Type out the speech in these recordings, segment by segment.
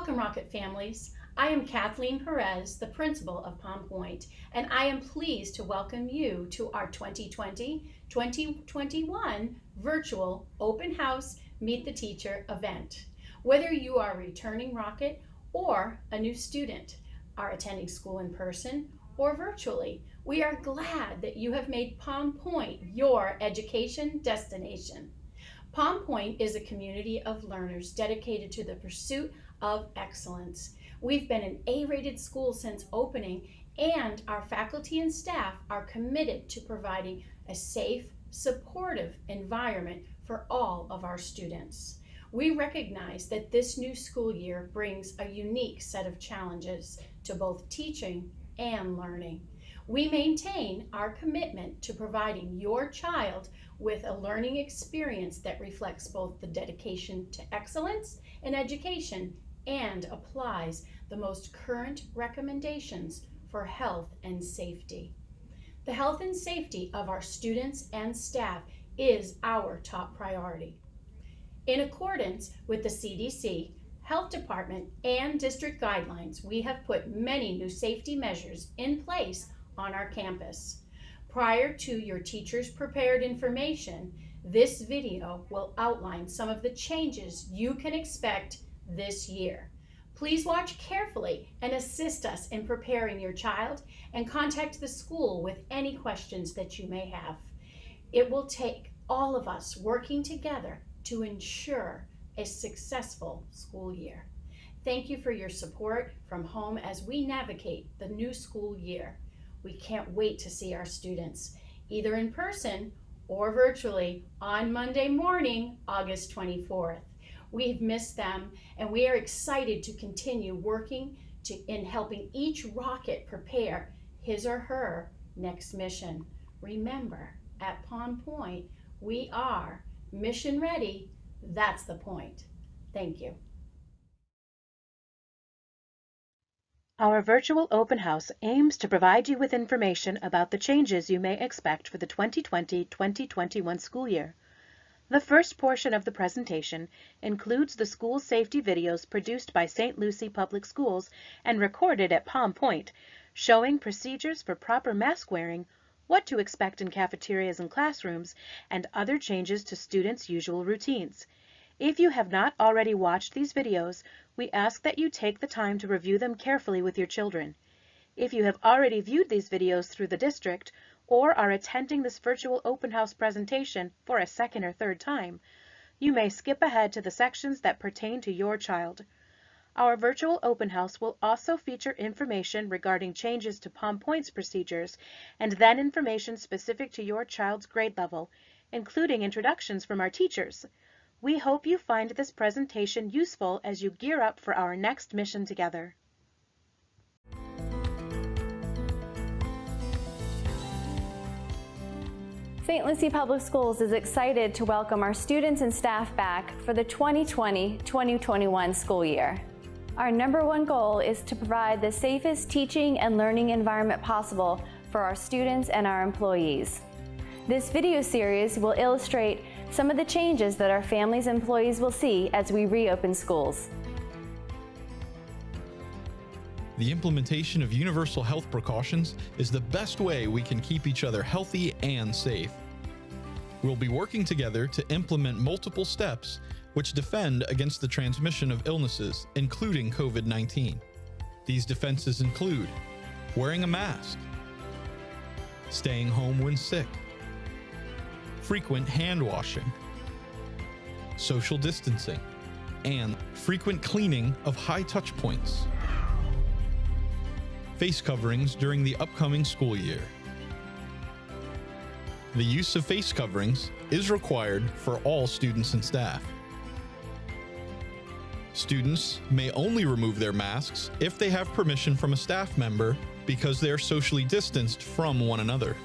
Welcome, Rocket families. I am Kathleen Perez, the principal of Pointe, and I am pleased to welcome you to our 2020-2021 virtual open house Meet the Teacher event. Whether you are a returning Rocket or a new student, are attending school in person or virtually, we are glad that you have made Pointe your education destination. Pointe is a community of learners dedicated to the pursuit of excellence. We've been an A-rated school since opening, and our faculty and staff are committed to providing a safe, supportive environment for all of our students. We recognize that this new school year brings a unique set of challenges to both teaching and learning. We maintain our commitment to providing your child with a learning experience that reflects both the dedication to excellence in education and applies the most current recommendations for health and safety. The health and safety of our students and staff is our top priority. In accordance with the CDC, Health Department, and district guidelines, we have put many new safety measures in place on our campus. Prior to your teachers' prepared information, this video will outline some of the changes you can expect this year. Please watch carefully and assist us in preparing your child, and contact the school with any questions that you may have. It will take all of us working together to ensure a successful school year. Thank you for your support from home as we navigate the new school year. We can't wait to see our students, either in person or virtually, on Monday morning, August 24th. We've missed them, and we are excited to continue working in helping each Rocket prepare his or her next mission. Remember, at Pointe, we are mission ready. That's the point. Thank you. Our virtual open house aims to provide you with information about the changes you may expect for the 2020-2021 school year. The first portion of the presentation includes the school safety videos produced by St. Lucie Public Schools and recorded at Pointe, showing procedures for proper mask wearing, what to expect in cafeterias and classrooms, and other changes to students' usual routines. If you have not already watched these videos, we ask that you take the time to review them carefully with your children. If you have already viewed these videos through the district, or are attending this virtual open house presentation for a second or third time, you may skip ahead to the sections that pertain to your child. Our virtual open house will also feature information regarding changes to Pointe's procedures, and then information specific to your child's grade level, including introductions from our teachers. We hope you find this presentation useful as you gear up for our next mission together. St. Lucie Public Schools is excited to welcome our students and staff back for the 2020-2021 school year. Our #1 goal is to provide the safest teaching and learning environment possible for our students and our employees. This video series will illustrate some of the changes that our families and employees will see as we reopen schools. The implementation of universal health precautions is the best way we can keep each other healthy and safe. We'll be working together to implement multiple steps which defend against the transmission of illnesses, including COVID-19. These defenses include wearing a mask, staying home when sick, frequent hand washing, social distancing, and frequent cleaning of high touch points. Face coverings during the upcoming school year. The use of face coverings is required for all students and staff. Students may only remove their masks if they have permission from a staff member because they are socially distanced from one another.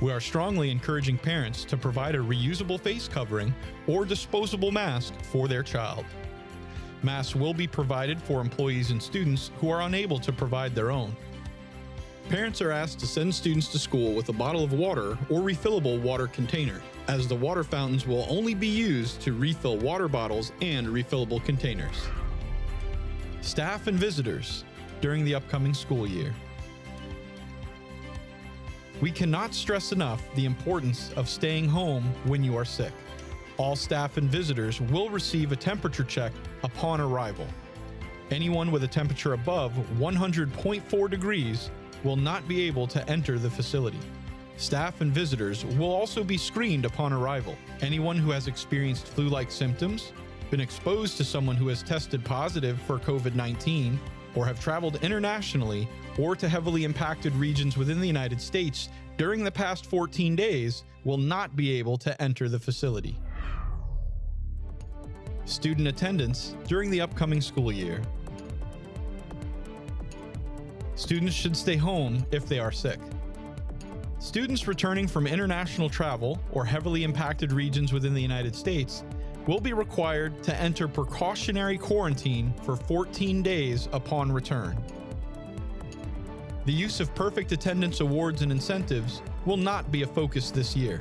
We are strongly encouraging parents to provide a reusable face covering or disposable mask for their child. Masks will be provided for employees and students who are unable to provide their own. Parents are asked to send students to school with a bottle of water or refillable water container, as the water fountains will only be used to refill water bottles and refillable containers. Staff and visitors during the upcoming school year. We cannot stress enough the importance of staying home when you are sick. All staff and visitors will receive a temperature check upon arrival. Anyone with a temperature above 100.4 degrees will not be able to enter the facility. Staff and visitors will also be screened upon arrival. Anyone who has experienced flu-like symptoms, been exposed to someone who has tested positive for COVID-19, or have traveled internationally or to heavily impacted regions within the United States during the past 14 days will not be able to enter the facility. Student attendance during the upcoming school year. Students should stay home if they are sick. Students returning from international travel or heavily impacted regions within the United States will be required to enter precautionary quarantine for 14 days upon return. The use of perfect attendance awards and incentives will not be a focus this year.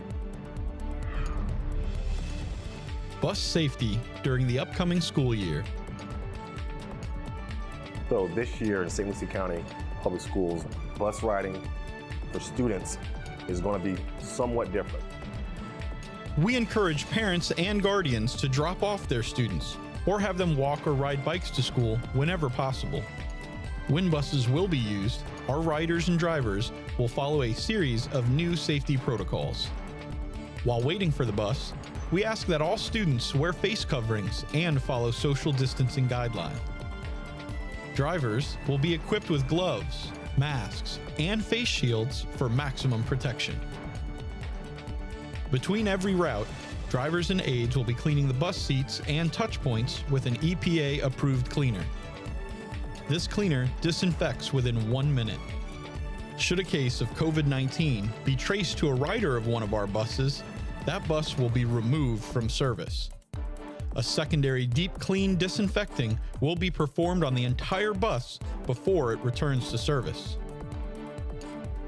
Bus safety during the upcoming school year. So this year in St. Lucie County Public Schools, bus riding for students is going to be somewhat different. We encourage parents and guardians to drop off their students or have them walk or ride bikes to school whenever possible. When buses will be used, our riders and drivers will follow a series of new safety protocols. While waiting for the bus, we ask that all students wear face coverings and follow social distancing guidelines. Drivers will be equipped with gloves, masks, and face shields for maximum protection. Between every route, drivers and aides will be cleaning the bus seats and touch points with an EPA-approved cleaner. This cleaner disinfects within 1 minute. Should a case of COVID-19 be traced to a rider of one of our buses, that bus will be removed from service. A secondary deep clean disinfecting will be performed on the entire bus before it returns to service.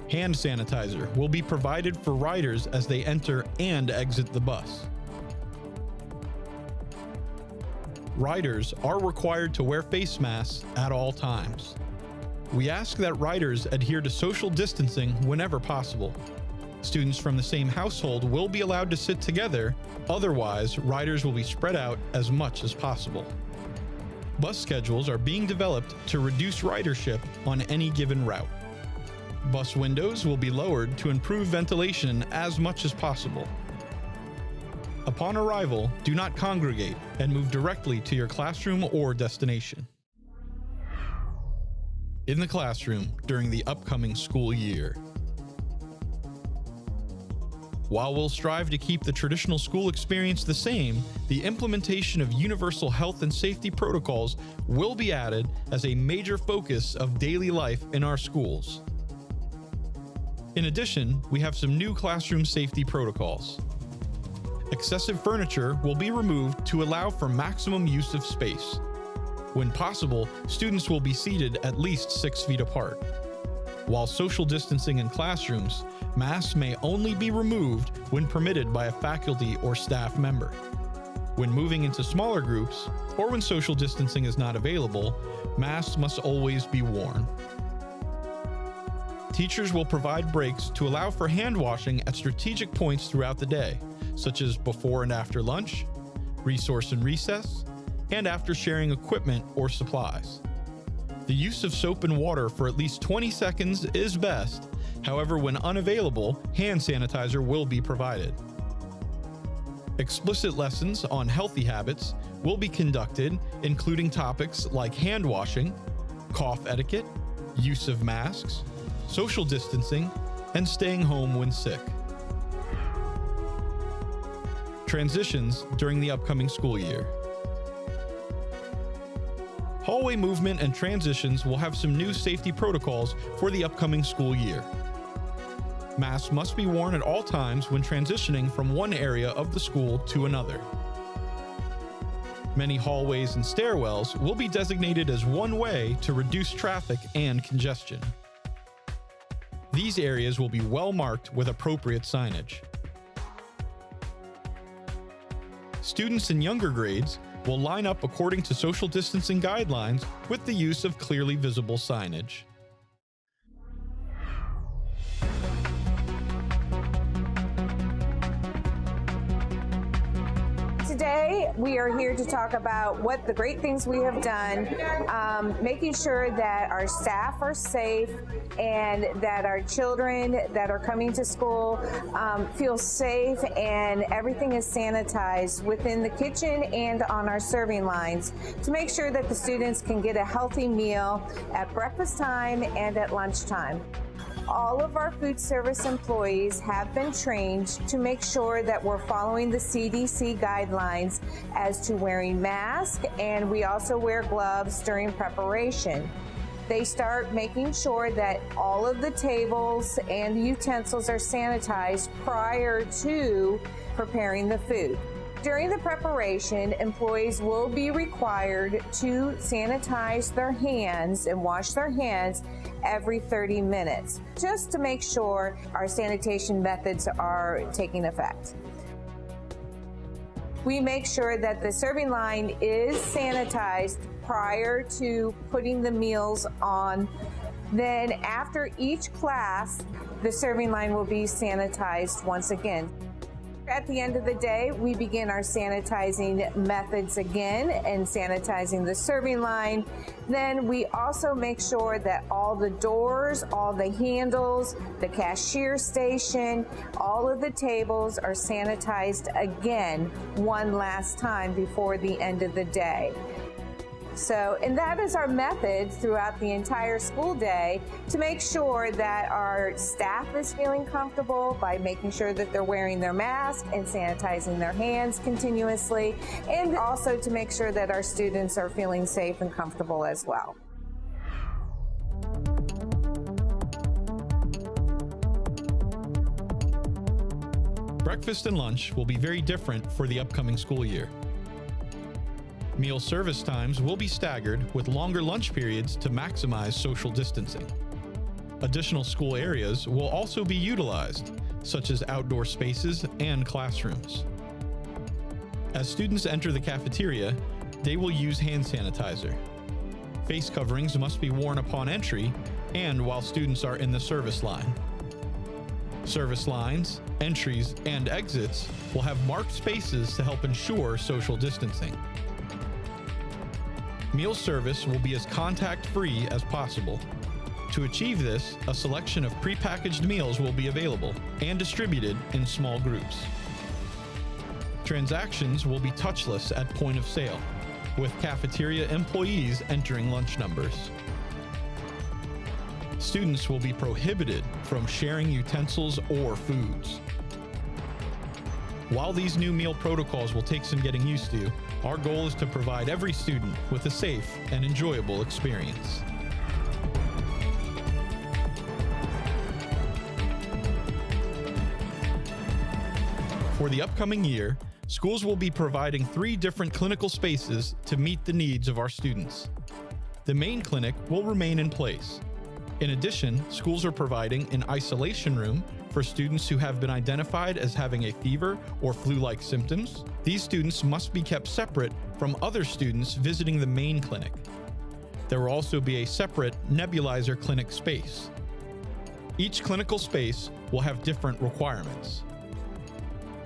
Hand sanitizer will be provided for riders as they enter and exit the bus. Riders are required to wear face masks at all times. We ask that riders adhere to social distancing whenever possible. Students from the same household will be allowed to sit together, otherwise riders will be spread out as much as possible. Bus schedules are being developed to reduce ridership on any given route. Bus windows will be lowered to improve ventilation as much as possible. Upon arrival, do not congregate and move directly to your classroom or destination. In the classroom during the upcoming school year. While we'll strive to keep the traditional school experience the same, the implementation of universal health and safety protocols will be added as a major focus of daily life in our schools. In addition, we have some new classroom safety protocols. Excessive furniture will be removed to allow for maximum use of space. When possible, students will be seated at least 6 feet apart. While social distancing in classrooms, masks may only be removed when permitted by a faculty or staff member. When moving into smaller groups, or when social distancing is not available, masks must always be worn. Teachers will provide breaks to allow for hand washing at strategic points throughout the day, such as before and after lunch, resource and recess, and after sharing equipment or supplies. The use of soap and water for at least 20 seconds is best. However, when unavailable, hand sanitizer will be provided. Explicit lessons on healthy habits will be conducted, including topics like hand washing, cough etiquette, use of masks, social distancing, and staying home when sick. Transitions during the upcoming school year. Hallway movement and transitions will have some new safety protocols for the upcoming school year. Masks must be worn at all times when transitioning from one area of the school to another. Many hallways and stairwells will be designated as one way to reduce traffic and congestion. These areas will be well marked with appropriate signage. Students in younger grades will line up according to social distancing guidelines with the use of clearly visible signage. Today, we are here to talk about what the great things we have done, making sure that our staff are safe and that our children that are coming to school feel safe and everything is sanitized within the kitchen and on our serving lines to make sure that the students can get a healthy meal at breakfast time and at lunchtime. All of our food service employees have been trained to make sure that we're following the CDC guidelines as to wearing masks, and we also wear gloves during preparation. They start making sure that all of the tables and the utensils are sanitized prior to preparing the food. During the preparation, employees will be required to sanitize their hands and wash their hands every 30 minutes, just to make sure our sanitation methods are taking effect. We make sure that the serving line is sanitized prior to putting the meals on. Then after each class, the serving line will be sanitized once again. At the end of the day, we begin our sanitizing methods again and sanitizing the serving line. Then we also make sure that all the doors, all the handles, the cashier station, all of the tables are sanitized again one last time before the end of the day. And that is our method throughout the entire school day to make sure that our staff is feeling comfortable by making sure that they're wearing their mask and sanitizing their hands continuously, and also to make sure that our students are feeling safe and comfortable as well. Breakfast and lunch will be very different for the upcoming school year. Meal service times will be staggered with longer lunch periods to maximize social distancing. Additional school areas will also be utilized, such as outdoor spaces and classrooms. As students enter the cafeteria, they will use hand sanitizer. Face coverings must be worn upon entry and while students are in the service line. Service lines, entries, and exits will have marked spaces to help ensure social distancing. Meal service will be as contact-free as possible. To achieve this, a selection of prepackaged meals will be available and distributed in small groups. Transactions will be touchless at point of sale, with cafeteria employees entering lunch numbers. Students will be prohibited from sharing utensils or foods. While these new meal protocols will take some getting used to, our goal is to provide every student with a safe and enjoyable experience. For the upcoming year, schools will be providing 3 different clinical spaces to meet the needs of our students. The main clinic will remain in place. In addition, schools are providing an isolation room for students who have been identified as having a fever or flu-like symptoms. These students must be kept separate from other students visiting the main clinic. There will also be a separate nebulizer clinic space. Each clinical space will have different requirements.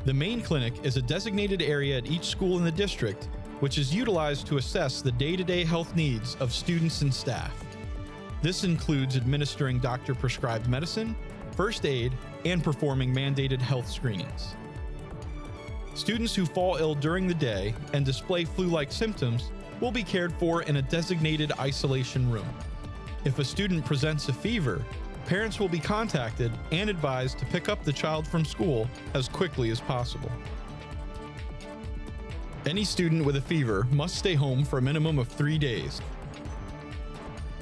The main clinic is a designated area at each school in the district, which is utilized to assess the day-to-day health needs of students and staff. This includes administering doctor-prescribed medicine, first aid, and performing mandated health screenings. Students who fall ill during the day and display flu-like symptoms will be cared for in a designated isolation room. If a student presents a fever, parents will be contacted and advised to pick up the child from school as quickly as possible. Any student with a fever must stay home for a minimum of 3 days.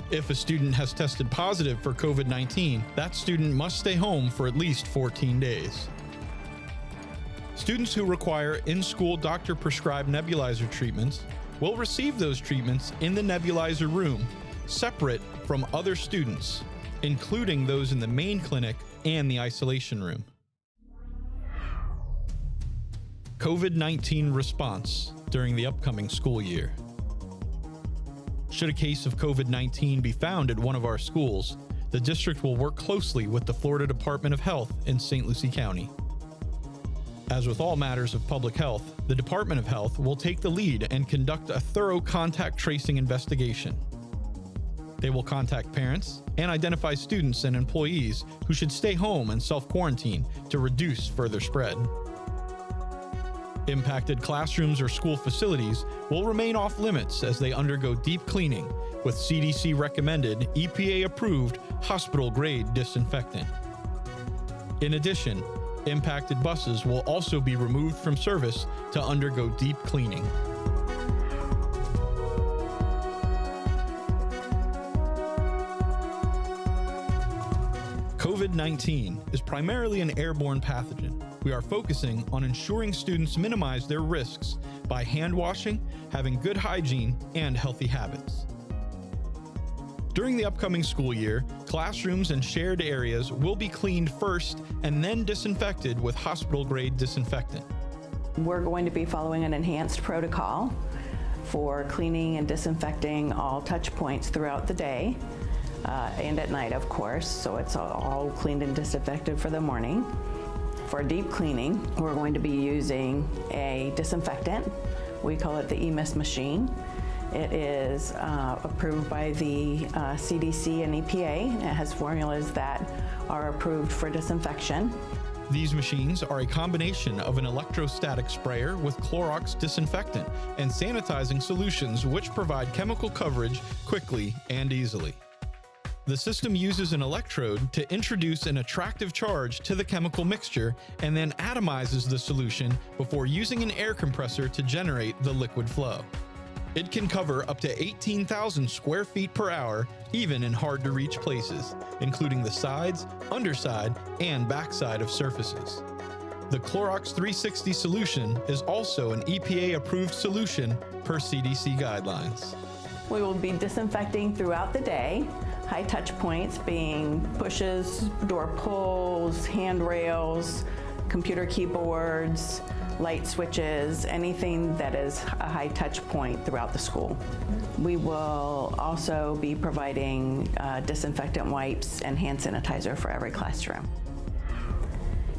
If a student has tested positive for COVID-19, that student must stay home for at least 14 days. Students who require in-school doctor-prescribed nebulizer treatments will receive those treatments in the nebulizer room, separate from other students, including those in the main clinic and the isolation room. COVID-19 response during the upcoming school year. Should a case of COVID-19 be found at one of our schools, the district will work closely with the Florida Department of Health in St. Lucie County. As with all matters of public health, the Department of Health will take the lead and conduct a thorough contact tracing investigation. They will contact parents and identify students and employees who should stay home and self-quarantine to reduce further spread. Impacted classrooms or school facilities will remain off limits as they undergo deep cleaning with CDC recommended EPA approved hospital grade disinfectant. In addition, impacted buses will also be removed from service to undergo deep cleaning. COVID-19 is primarily an airborne pathogen. We are focusing on ensuring students minimize their risks by hand washing, having good hygiene, and healthy habits. During the upcoming school year, classrooms and shared areas will be cleaned first and then disinfected with hospital-grade disinfectant. We're going to be following an enhanced protocol for cleaning and disinfecting all touch points throughout the day and at night, of course, so it's all cleaned and disinfected for the morning. For deep cleaning, we're going to be using a disinfectant. We call it the EMIS machine. It is approved by the CDC and EPA. It has formulas that are approved for disinfection. These machines are a combination of an electrostatic sprayer with Clorox disinfectant and sanitizing solutions which provide chemical coverage quickly and easily. The system uses an electrode to introduce an attractive charge to the chemical mixture and then atomizes the solution before using an air compressor to generate the liquid flow. It can cover up to 18,000 square feet per hour, even in hard-to-reach places, including the sides, underside, and backside of surfaces. The Clorox 360 solution is also an EPA-approved solution per CDC guidelines. We will be disinfecting throughout the day. High touch points being pushes, door pulls, handrails, computer keyboards, light switches, anything that is a high touch point throughout the school. We will also be providing disinfectant wipes and hand sanitizer for every classroom.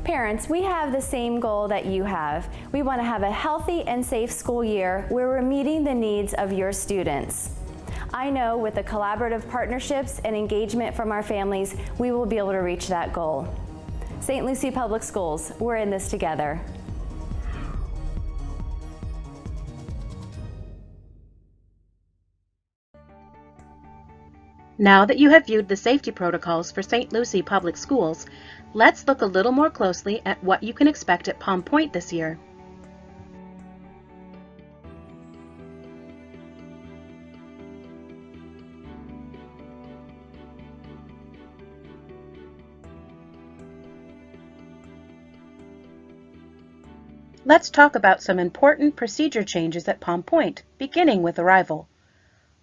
Parents, we have the same goal that you have. We want to have a healthy and safe school year where we're meeting the needs of your students. I know with the collaborative partnerships and engagement from our families, we will be able to reach that goal. St. Lucie Public Schools, we're in this together. Now that you have viewed the safety protocols for St. Lucie Public Schools, let's look a little more closely at what you can expect at Pointe this year. Let's talk about some important procedure changes at Pointe, beginning with arrival.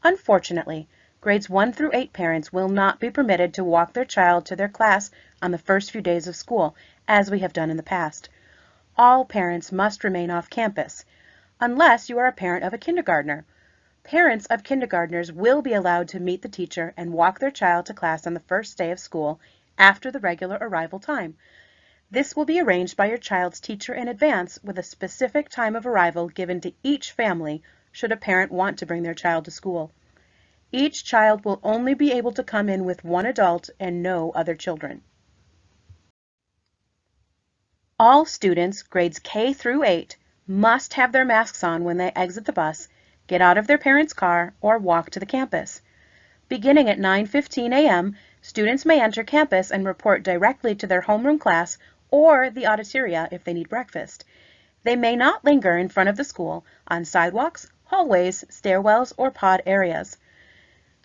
Unfortunately, grades 1 through 8 parents will not be permitted to walk their child to their class on the first few days of school, as we have done in the past. All parents must remain off campus, unless you are a parent of a kindergartner. Parents of kindergartners will be allowed to meet the teacher and walk their child to class on the first day of school after the regular arrival time. This will be arranged by your child's teacher in advance with a specific time of arrival given to each family should a parent want to bring their child to school. Each child will only be able to come in with one adult and no other children. All students, grades K through 8, must have their masks on when they exit the bus, get out of their parents' car, or walk to the campus. Beginning at 9:15 a.m., students may enter campus and report directly to their homeroom class or the auditoria if they need breakfast. They may not linger in front of the school on sidewalks, hallways, stairwells, or pod areas.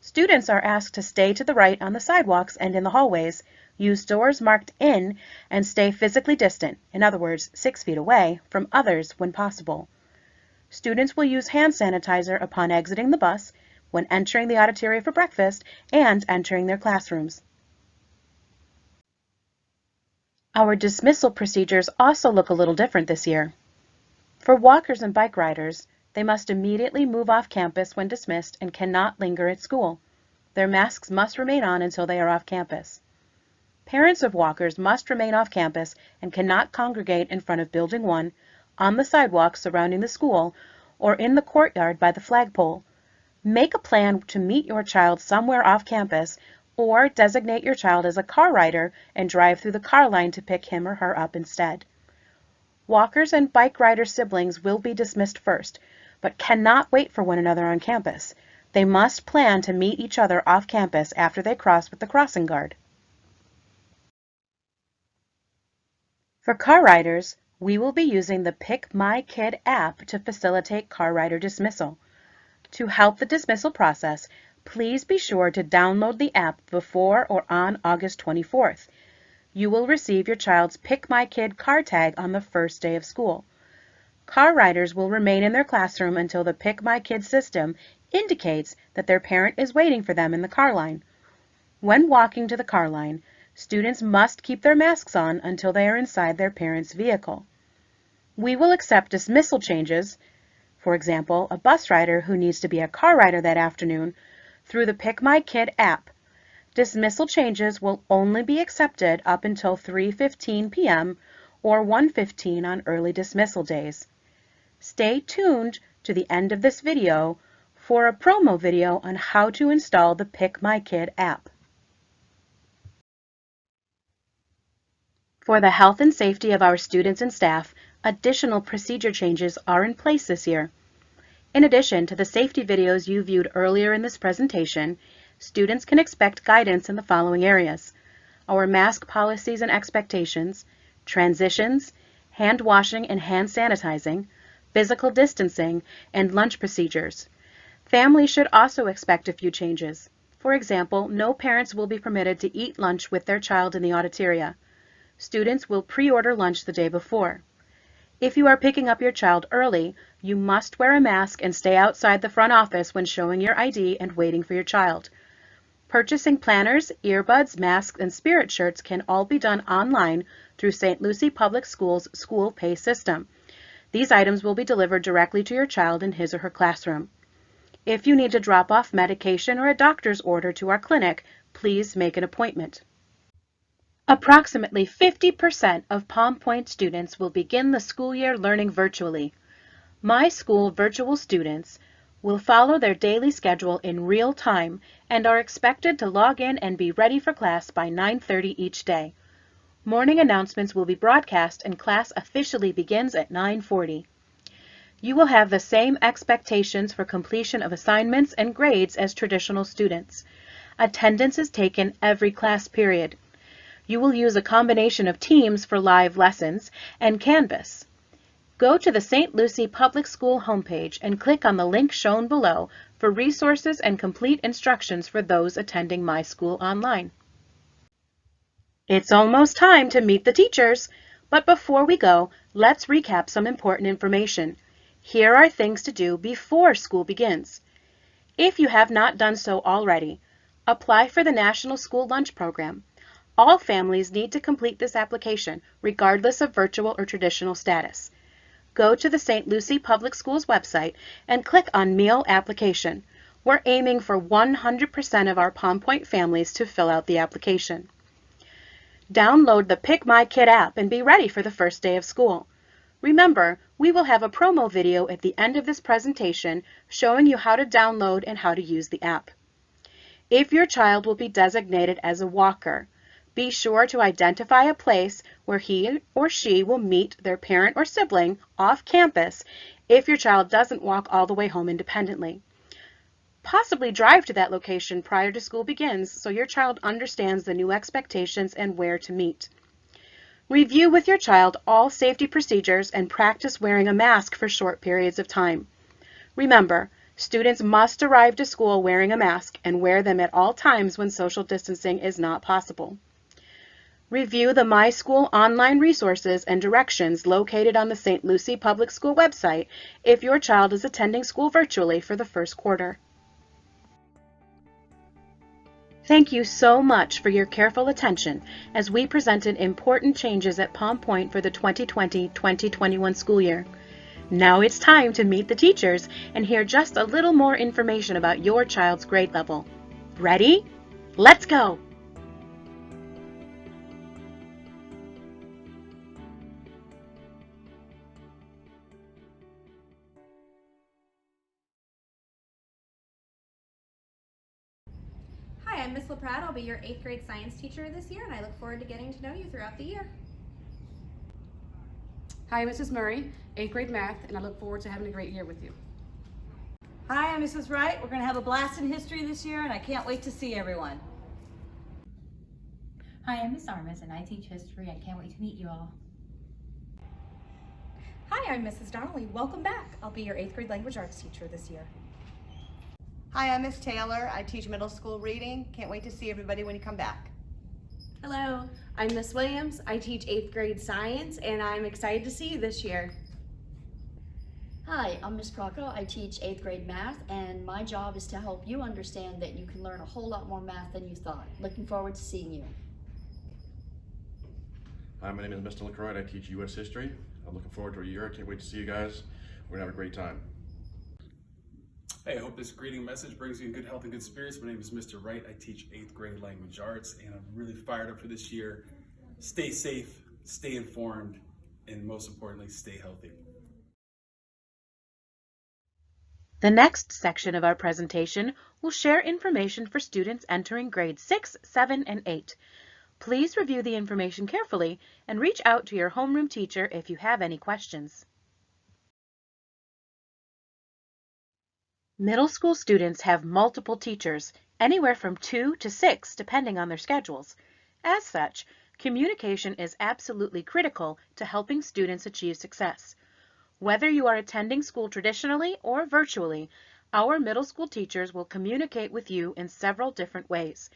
Students are asked to stay to the right on the sidewalks and in the hallways, use doors marked in, and stay physically distant, in other words, 6 feet away, from others when possible. Students will use hand sanitizer upon exiting the bus, when entering the auditoria for breakfast, and entering their classrooms. Our dismissal procedures also look a little different this year. For walkers and bike riders, they must immediately move off campus when dismissed and cannot linger at school. Their masks must remain on until they are off campus. Parents of walkers must remain off campus and cannot congregate in front of Building 1, on the sidewalks surrounding the school, or in the courtyard by the flagpole. Make a plan to meet your child somewhere off campus, or designate your child as a car rider and drive through the car line to pick him or her up instead. Walkers and bike rider siblings will be dismissed first, but cannot wait for one another on campus. They must plan to meet each other off campus after they cross with the crossing guard. For car riders, we will be using the PickMyKid app to facilitate car rider dismissal. To help the dismissal process, please be sure to download the app before or on August 24th. You will receive your child's PickMyKid car tag on the first day of school. Car riders will remain in their classroom until the PickMyKid system indicates that their parent is waiting for them in the car line. When walking to the car line, students must keep their masks on until they are inside their parent's vehicle. We will accept dismissal changes, for example, a bus rider who needs to be a car rider that afternoon, through the PickMyKid app. Dismissal changes will only be accepted up until 3:15 p.m. or 1:15 on early dismissal days. Stay tuned to the end of this video for a promo video on how to install the PickMyKid app. For the health and safety of our students and staff, additional procedure changes are in place this year. In addition to the safety videos you viewed earlier in this presentation, students can expect guidance in the following areas: our mask policies and expectations, transitions, hand washing and hand sanitizing, physical distancing, and lunch procedures. Families should also expect a few changes. For example, no parents will be permitted to eat lunch with their child in the auditoria. Students will pre-order lunch the day before. If you are picking up your child early, you must wear a mask and stay outside the front office when showing your ID and waiting for your child. Purchasing planners, earbuds, masks, and spirit shirts can all be done online through St. Lucie Public Schools' School Pay system. These items will be delivered directly to your child in his or her classroom. If you need to drop off medication or a doctor's order to our clinic, please make an appointment. Approximately 50% of Palm Pointe students will begin the school year learning virtually. My school virtual students will follow their daily schedule in real time and are expected to log in and be ready for class by 9:30 each day. Morning announcements will be broadcast and class officially begins at 9:40. You will have the same expectations for completion of assignments and grades as traditional students. Attendance is taken every class period. You will use a combination of Teams for live lessons and Canvas. Go to the St. Lucie Public School homepage and click on the link shown below for resources and complete instructions for those attending My School Online. It's almost time to meet the teachers, but before we go, let's recap some important information. Here are things to do before school begins. If you have not done so already, apply for the National School Lunch Program. All families need to complete this application, regardless of virtual or traditional status. Go to the St. Lucie Public Schools website and click on Meal Application. We're aiming for 100% of our Palm Pointe families to fill out the application. Download the PickMyKid app and be ready for the first day of school. Remember, we will have a promo video at the end of this presentation showing you how to download and how to use the app. If your child will be designated as a walker, be sure to identify a place where he or she will meet their parent or sibling off campus if your child doesn't walk all the way home independently. Possibly drive to that location prior to school begins so your child understands the new expectations and where to meet. Review with your child all safety procedures and practice wearing a mask for short periods of time. Remember, students must arrive to school wearing a mask and wear them at all times when social distancing is not possible. Review the My School online resources and directions located on the St. Lucie Public School website if your child is attending school virtually for the first quarter. Thank you so much for your careful attention as we presented important changes at Pointe for the 2020-2021 school year. Now it's time to meet the teachers and hear just a little more information about your child's grade level. Ready? Let's go! Hi, I'm Miss LaPrade. I'll be your 8th grade science teacher this year, and I look forward to getting to know you throughout the year. Hi, Mrs. Murray, 8th grade math, and I look forward to having a great year with you. Hi, I'm Mrs. Wright. We're going to have a blast in history this year, and I can't wait to see everyone. Hi, I'm Miss Armas, and I teach history. I can't wait to meet you all. Hi, I'm Mrs. Donnelly. Welcome back. I'll be your 8th grade language arts teacher this year. Hi, I'm Miss Taylor. I teach middle school reading. Can't wait to see everybody when you come back. Hello, I'm Miss Williams. I teach 8th grade science, and I'm excited to see you this year. Hi, I'm Miss Procco. I teach 8th grade math, and my job is to help you understand that you can learn a whole lot more math than you thought. Looking forward to seeing you. Hi, my name is Mr. LaCroix. I teach U.S. history. I'm looking forward to a year. I can't wait to see you guys. We're gonna have a great time. Hey, I hope this greeting message brings you in good health and good spirits. My name is Mr. Wright. I teach 8th grade language arts, and I'm really fired up for this year. Stay safe, stay informed, and most importantly, stay healthy. The next section of our presentation will share information for students entering grades 6, 7, and 8. Please review the information carefully and reach out to your homeroom teacher if you have any questions. Middle school students have multiple teachers, anywhere from 2 to 6 depending on their schedules. As such, communication is absolutely critical to helping students achieve success. Whether you are attending school traditionally or virtually, our middle school teachers will communicate with you in several different ways.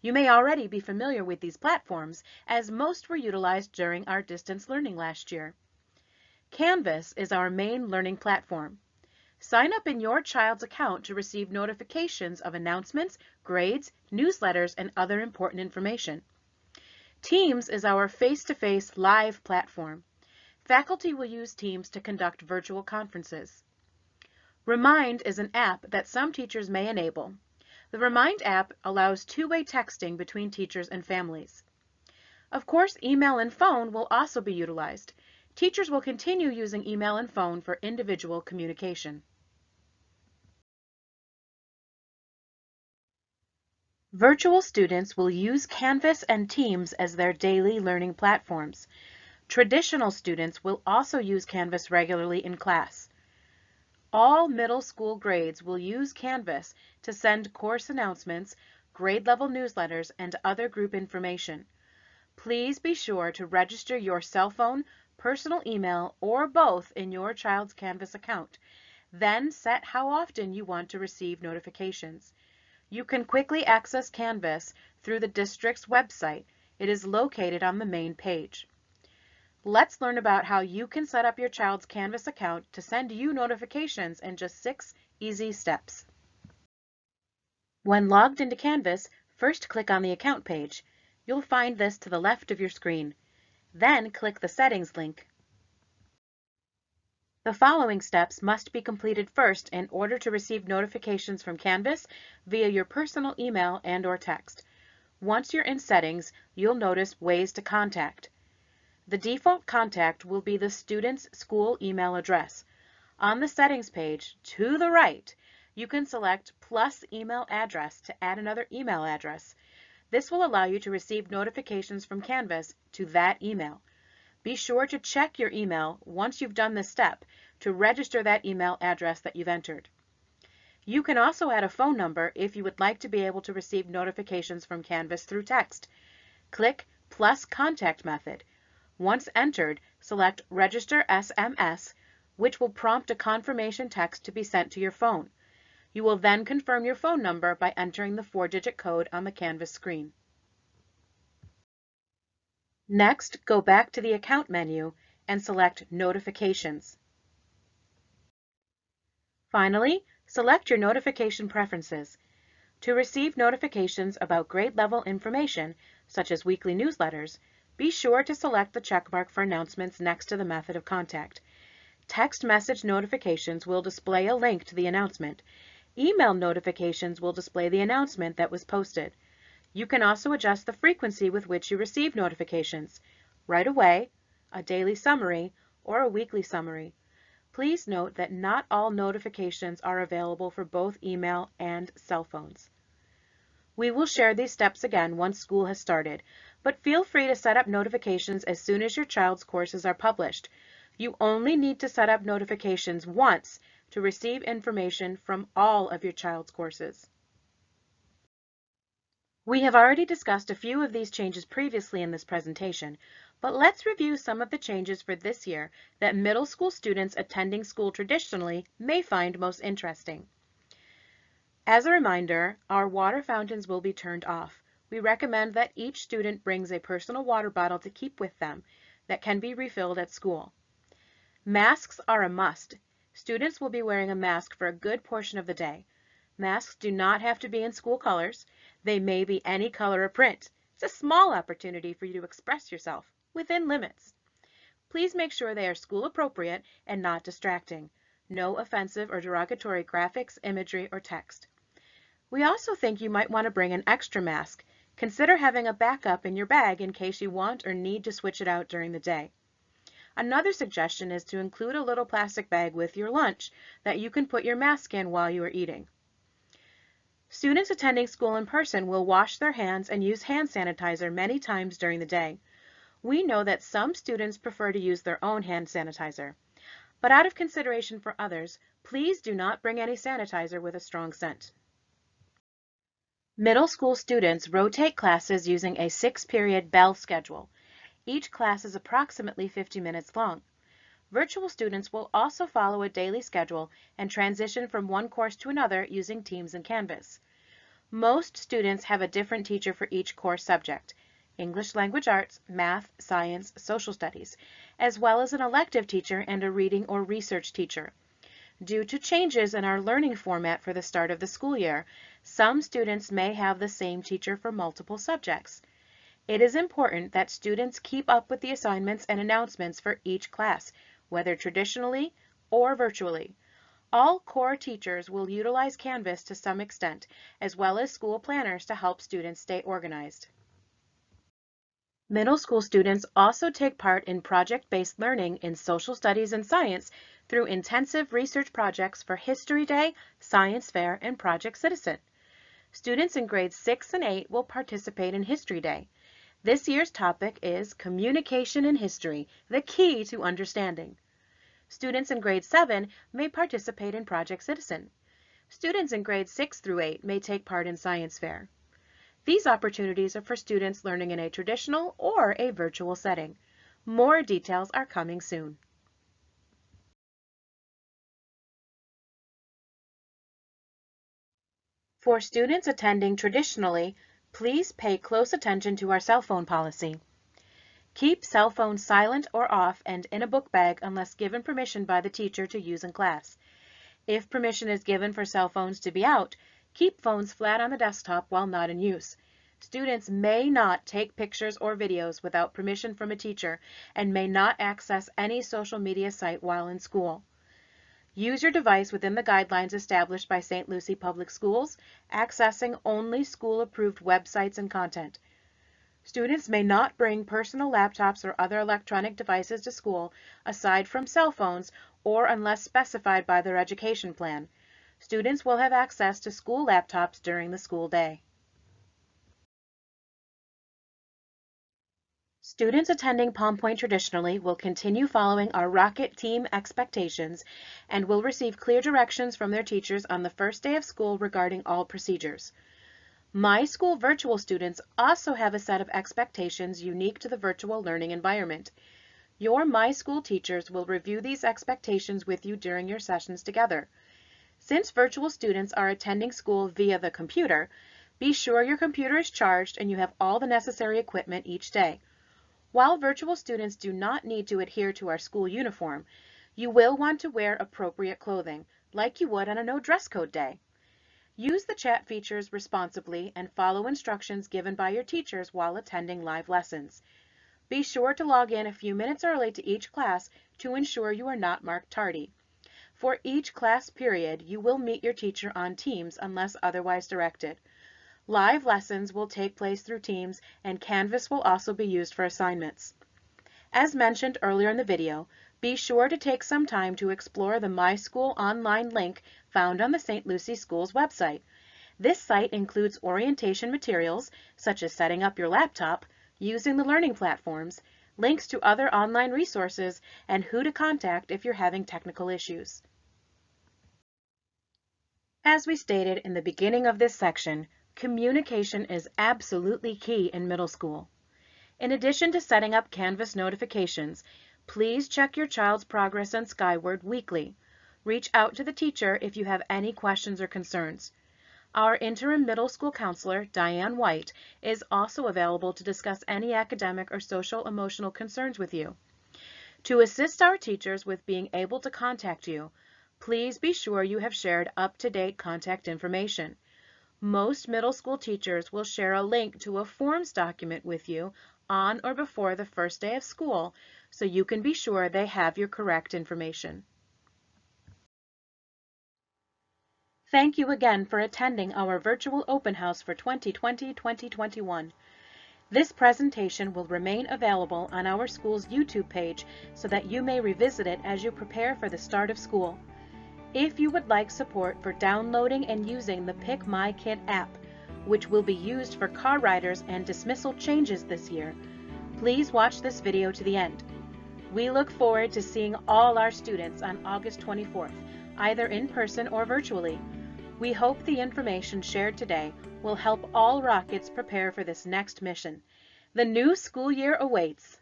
You may already be familiar with these platforms, as most were utilized during our distance learning last year. Canvas is our main learning platform. Sign up in your child's account to receive notifications of announcements, grades, newsletters, and other important information. Teams is our face-to-face live platform. Faculty will use Teams to conduct virtual conferences. Remind is an app that some teachers may enable. The Remind app allows two-way texting between teachers and families. Of course, email and phone will also be utilized. Teachers will continue using email and phone for individual communication. Virtual students will use Canvas and Teams as their daily learning platforms. Traditional students will also use Canvas regularly in class. All middle school grades will use Canvas to send course announcements, grade level newsletters, and other group information. Please be sure to register your cell phone, personal email, or both in your child's Canvas account. Then set how often you want to receive notifications. You can quickly access Canvas through the district's website. It is located on the main page. Let's learn about how you can set up your child's Canvas account to send you notifications in just 6 easy steps. When logged into Canvas, first click on the account page. You'll find this to the left of your screen. Then click the Settings link. The following steps must be completed first in order to receive notifications from Canvas via your personal email and/or text. Once you're in Settings, you'll notice Ways to Contact. The default contact will be the student's school email address. On the Settings page, to the right, you can select Plus Email Address to add another email address. This will allow you to receive notifications from Canvas to that email. Be sure to check your email once you've done this step to register that email address that you've entered. You can also add a phone number if you would like to be able to receive notifications from Canvas through text. Click Plus Contact Method. Once entered, select Register SMS, which will prompt a confirmation text to be sent to your phone. You will then confirm your phone number by entering the 4-digit code on the Canvas screen. Next, go back to the Account menu and select Notifications. Finally, select your notification preferences. To receive notifications about grade level information, such as weekly newsletters, be sure to select the checkmark for announcements next to the method of contact. Text message notifications will display a link to the announcement. Email notifications will display the announcement that was posted. You can also adjust the frequency with which you receive notifications, right away, a daily summary, or a weekly summary. Please note that not all notifications are available for both email and cell phones. We will share these steps again once school has started, but feel free to set up notifications as soon as your child's courses are published. You only need to set up notifications once to receive information from all of your child's courses. We have already discussed a few of these changes previously in this presentation, but let's review some of the changes for this year that middle school students attending school traditionally may find most interesting. As a reminder, our water fountains will be turned off. We recommend that each student brings a personal water bottle to keep with them that can be refilled at school. Masks are a must. Students will be wearing a mask for a good portion of the day. Masks do not have to be in school colors. They may be any color or print. It's a small opportunity for you to express yourself within limits. Please make sure they are school appropriate and not distracting. No offensive or derogatory graphics, imagery, or text. We also think you might want to bring an extra mask. Consider having a backup in your bag in case you want or need to switch it out during the day. Another suggestion is to include a little plastic bag with your lunch that you can put your mask in while you are eating. Students attending school in person will wash their hands and use hand sanitizer many times during the day. We know that some students prefer to use their own hand sanitizer, but out of consideration for others, please do not bring any sanitizer with a strong scent. Middle school students rotate classes using a 6-period bell schedule. Each class is approximately 50 minutes long. Virtual students will also follow a daily schedule and transition from one course to another using Teams and Canvas. Most students have a different teacher for each course subject: English Language Arts, Math, Science, Social Studies, as well as an elective teacher and a reading or research teacher. Due to changes in our learning format for the start of the school year, some students may have the same teacher for multiple subjects. It is important that students keep up with the assignments and announcements for each class, whether traditionally or virtually. All core teachers will utilize Canvas to some extent, as well as school planners to help students stay organized. Middle school students also take part in project-based learning in social studies and science through intensive research projects for History Day, Science Fair, and Project Citizen. Students in grades 6 and 8 will participate in History Day. This year's topic is Communication in History, the Key to Understanding. Students in grade 7 may participate in Project Citizen. Students in grades 6 through 8 may take part in Science Fair. These opportunities are for students learning in a traditional or a virtual setting. More details are coming soon. For students attending traditionally, please pay close attention to our cell phone policy. Keep cell phones silent or off and in a book bag unless given permission by the teacher to use in class. If permission is given for cell phones to be out, keep phones flat on the desktop while not in use. Students may not take pictures or videos without permission from a teacher and may not access any social media site while in school. Use your device within the guidelines established by St. Lucie Public Schools, accessing only school-approved websites and content. Students may not bring personal laptops or other electronic devices to school aside from cell phones or unless specified by their education plan. Students will have access to school laptops during the school day. Students attending Pointe traditionally will continue following our Rocket Team expectations and will receive clear directions from their teachers on the first day of school regarding all procedures. My School virtual students also have a set of expectations unique to the virtual learning environment. Your My School teachers will review these expectations with you during your sessions together. Since virtual students are attending school via the computer, be sure your computer is charged and you have all the necessary equipment each day. While virtual students do not need to adhere to our school uniform, you will want to wear appropriate clothing, like you would on a no dress code day. Use the chat features responsibly and follow instructions given by your teachers while attending live lessons. Be sure to log in a few minutes early to each class to ensure you are not marked tardy. For each class period, you will meet your teacher on Teams unless otherwise directed. Live lessons will take place through Teams, and Canvas will also be used for assignments. As mentioned earlier in the video, be sure to take some time to explore the My School online link found on the St. Lucie Schools website. This site includes orientation materials, such as setting up your laptop, using the learning platforms, links to other online resources, and who to contact if you're having technical issues. As we stated in the beginning of this section, communication is absolutely key in middle school. In addition to setting up Canvas notifications, please check your child's progress on Skyward weekly. Reach out to the teacher if you have any questions or concerns. Our interim middle school counselor, Diane White, is also available to discuss any academic or social emotional concerns with you. To assist our teachers with being able to contact you, please be sure you have shared up-to-date contact information. Most middle school teachers will share a link to a forms document with you on or before the first day of school, so you can be sure they have your correct information. Thank you again for attending our virtual open house for 2020-2021. This presentation will remain available on our school's YouTube page so that you may revisit it as you prepare for the start of school. If you would like support for downloading and using the PickMyKid app, which will be used for car riders and dismissal changes this year, please watch this video to the end. We look forward to seeing all our students on August 24th, either in person or virtually. We hope the information shared today will help all Rockets prepare for this next mission. The new school year awaits.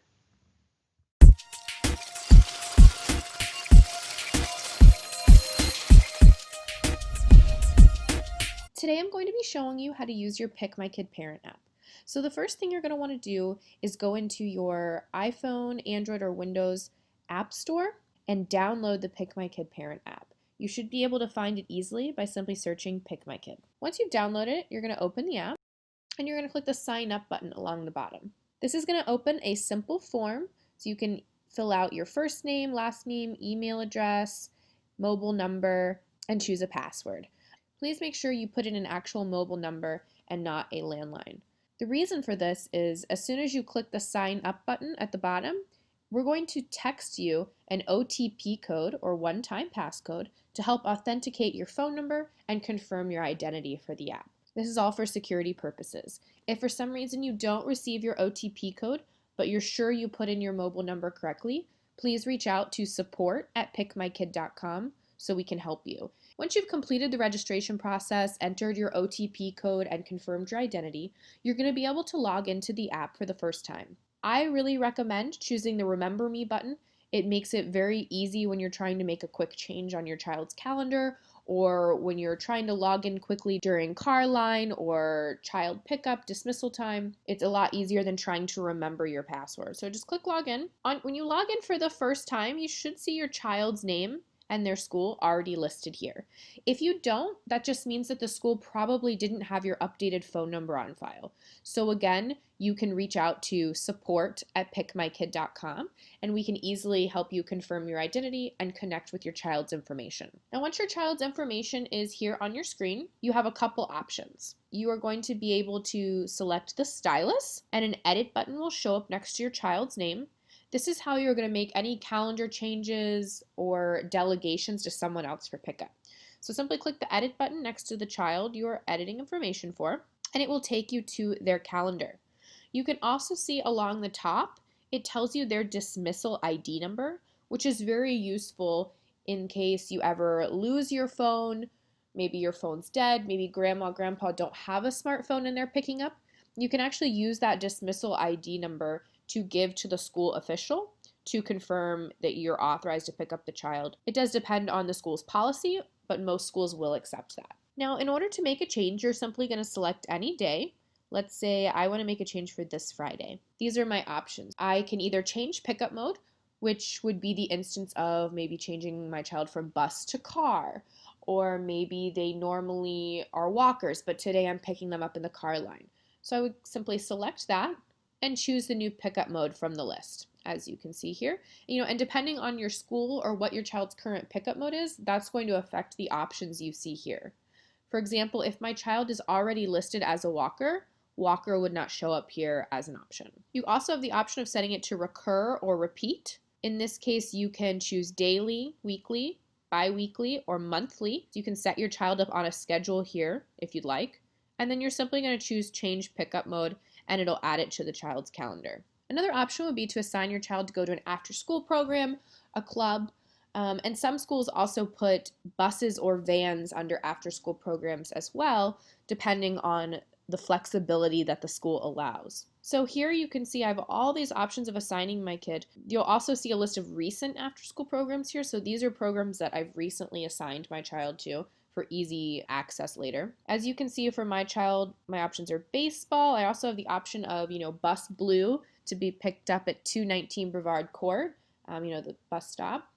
Today I'm going to be showing you how to use your PickMyKid parent app. So the first thing you're going to want to do is go into your iPhone, Android, or Windows App Store and download the PickMyKid parent app. You should be able to find it easily by simply searching PickMyKid. Once you've downloaded it, you're going to open the app and you're going to click the sign up button along the bottom. This is going to open a simple form so you can fill out your first name, last name, email address, mobile number, and choose a password. Please make sure you put in an actual mobile number and not a landline. The reason for this is as soon as you click the sign up button at the bottom, we're going to text you an OTP code or one-time passcode to help authenticate your phone number and confirm your identity for the app. This is all for security purposes. If for some reason you don't receive your OTP code, but you're sure you put in your mobile number correctly, please reach out to support@pickmykid.com so we can help you. Once you've completed the registration process, entered your OTP code, and confirmed your identity, you're going to be able to log into the app for the first time. I really recommend choosing the Remember Me button. It makes it very easy when you're trying to make a quick change on your child's calendar or when you're trying to log in quickly during car line or child pickup, dismissal time. It's a lot easier than trying to remember your password. So just click login. When you log in for the first time, you should see your child's name and their school already listed here. If you don't, that just means that the school probably didn't have your updated phone number on file. So again, you can reach out to support@pickmykid.com and we can easily help you confirm your identity and connect with your child's information. Now, once your child's information is here on your screen, you have a couple options. You are going to be able to select the stylus and an edit button will show up next to your child's name. This is how you're going to make any calendar changes or delegations to someone else for pickup. So simply click the edit button next to the child you are editing information for, and it will take you to their calendar. You can also see along the top, it tells you their dismissal ID number, which is very useful in case you ever lose your phone, maybe your phone's dead, maybe grandma, grandpa don't have a smartphone and they're picking up. You can actually use that dismissal ID number to give to the school official to confirm that you're authorized to pick up the child. It does depend on the school's policy, but most schools will accept that. Now, in order to make a change, you're simply going to select any day. Let's say I want to make a change for this Friday. These are my options. I can either change pickup mode, which would be the instance of maybe changing my child from bus to car, or maybe they normally are walkers, but today I'm picking them up in the car line. So I would simply select that and choose the new pickup mode from the list, as you can see here. And depending on your school or what your child's current pickup mode is, that's going to affect the options you see here. For example, if my child is already listed as a walker, walker would not show up here as an option. You also have the option of setting it to recur or repeat. In this case, you can choose daily, weekly, bi-weekly, or monthly. You can set your child up on a schedule here if you'd like, and then you're simply going to choose change pickup mode and it'll add it to the child's calendar. Another option would be to assign your child to go to an after-school program, a club, and some schools also put buses or vans under after-school programs as well, depending on the flexibility that the school allows. So here you can see I have all these options of assigning my kid. You'll also see a list of recent after-school programs here. So these are programs that I've recently assigned my child to for easy access later. As you can see for my child, my options are baseball. I also have the option of, bus blue to be picked up at 219 Brevard Court, the bus stop.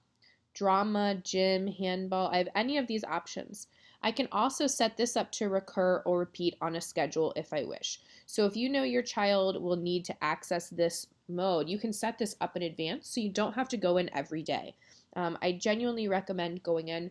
Drama, gym, handball, I have any of these options. I can also set this up to recur or repeat on a schedule if I wish. So if you know your child will need to access this mode, you can set this up in advance so you don't have to go in every day. I genuinely recommend going in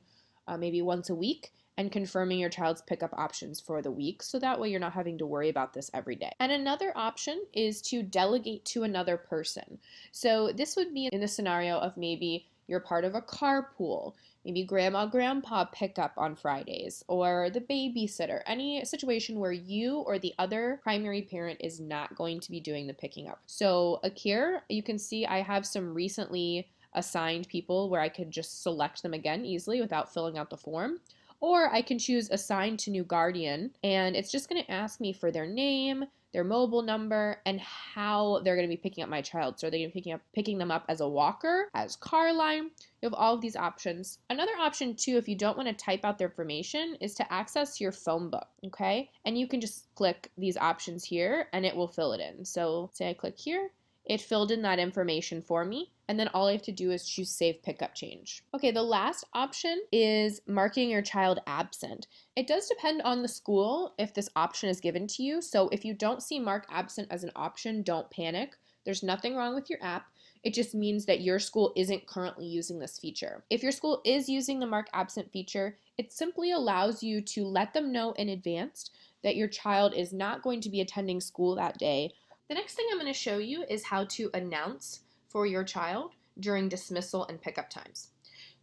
maybe once a week and confirming your child's pickup options for the week, so that way you're not having to worry about this every day. And another option is to delegate to another person. So this would be in the scenario of maybe you're part of a carpool, maybe grandma, grandpa pick up on Fridays, or the babysitter, any situation where you or the other primary parent is not going to be doing the picking up. So here you can see I have some recently assigned people where I could just select them again easily without filling out the form. Or I can choose assign to new guardian, and it's just going to ask me for their name, their mobile number, and how they're going to be picking up my child. So are they going to be picking them up as a walker, as car line? You have all of these options. Another option too, if you don't want to type out their information, is to access your phone book, okay? And you can just click these options here and it will fill it in. So say I click here, it filled in that information for me, and then all I have to do is choose Save Pickup Change. Okay, the last option is marking your child absent. It does depend on the school if this option is given to you, so if you don't see Mark Absent as an option, don't panic. There's nothing wrong with your app. It just means that your school isn't currently using this feature. If your school is using the Mark Absent feature, it simply allows you to let them know in advance that your child is not going to be attending school that day. The next thing I'm going to show you is how to announce for your child during dismissal and pickup times.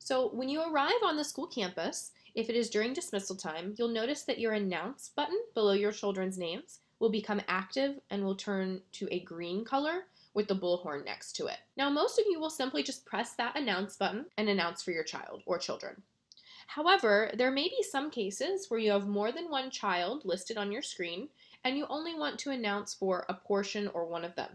So when you arrive on the school campus, if it is during dismissal time, you'll notice that your announce button below your children's names will become active and will turn to a green color with the bullhorn next to it. Now most of you will simply just press that announce button and announce for your child or children. However, there may be some cases where you have more than one child listed on your screen and you only want to announce for a portion or one of them.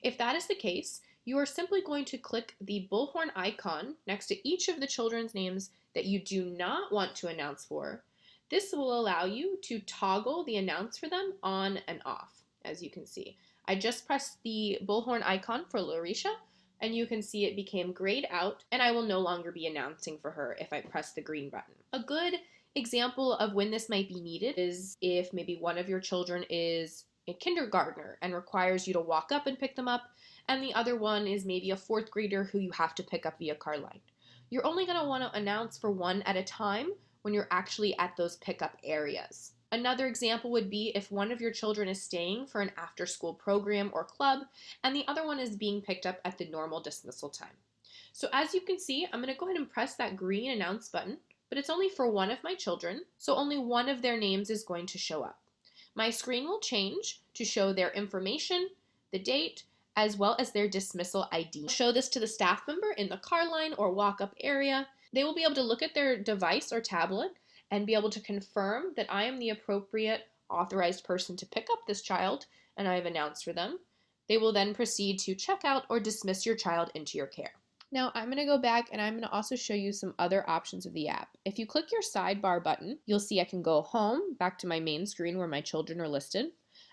If that is the case, you are simply going to click the bullhorn icon next to each of the children's names that you do not want to announce for. This will allow you to toggle the announce for them on and off, as you can see. I just pressed the bullhorn icon for Larisha, and you can see it became grayed out, and I will no longer be announcing for her if I press the green button. A good example of when this might be needed is if maybe one of your children is a kindergartner and requires you to walk up and pick them up, and the other one is maybe a fourth grader who you have to pick up via car line. You're only going to want to announce for one at a time when you're actually at those pickup areas. Another example would be if one of your children is staying for an after-school program or club, and the other one is being picked up at the normal dismissal time. So as you can see, I'm going to go ahead and press that green announce button, but it's only for one of my children, so only one of their names is going to show up. My screen will change to show their information, the date, as well as their dismissal ID. Show this to the staff member in the car line or walk-up area. They will be able to look at their device or tablet and be able to confirm that I am the appropriate authorized person to pick up this child and I have announced for them. They will then proceed to check out or dismiss your child into your care. Now I'm going to go back and I'm going to also show you some other options of the app. If you click your sidebar button, you'll see I can go home, back to my main screen where my children are listed.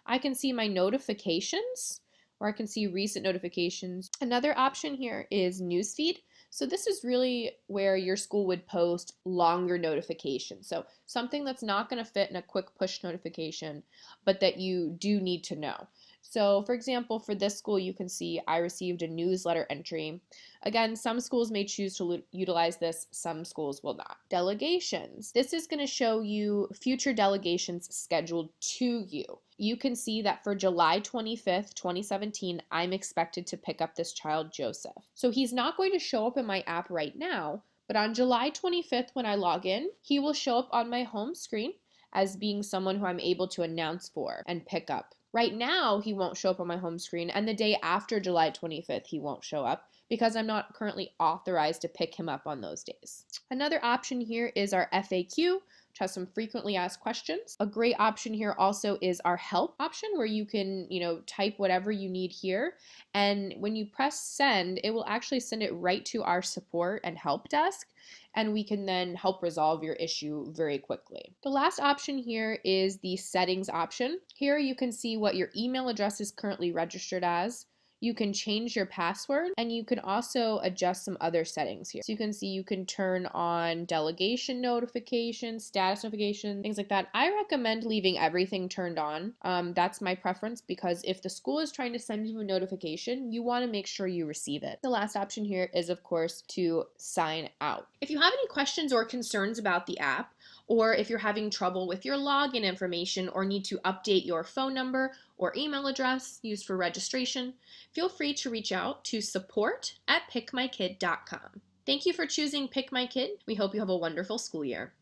I can see my notifications, or I can see recent notifications. Another option here is newsfeed. So this is really where your school would post longer notifications. So something that's not going to fit in a quick push notification, but that you do need to know. So for example, for this school, you can see I received a newsletter entry. Again, some schools may choose to utilize this, some schools will not. Delegations. This is going to show you future delegations scheduled to you. You can see that for July 25th, 2017, I'm expected to pick up this child, Joseph. So he's not going to show up in my app right now, but on July 25th, when I log in, he will show up on my home screen as being someone who I'm able to announce for and pick up. Right now, he won't show up on my home screen, and the day after July 25th, he won't show up because I'm not currently authorized to pick him up on those days. Another option here is our FAQ, which has some frequently asked questions. A great option here also is our help option, where you can, type whatever you need here. And when you press send, it will actually send it right to our support and help desk, and we can then help resolve your issue very quickly. The last option here is the settings option. Here you can see what your email address is currently registered as. You can change your password, and you can also adjust some other settings here. So you can see you can turn on delegation notifications, status notifications, things like that. I recommend leaving everything turned on. That's my preference, because if the school is trying to send you a notification, you want to make sure you receive it. The last option here is, of course, to sign out. If you have any questions or concerns about the app, or if you're having trouble with your login information or need to update your phone number or email address used for registration, feel free to reach out to support@pickmykid.com. Thank you for choosing PickMyKid. We hope you have a wonderful school year.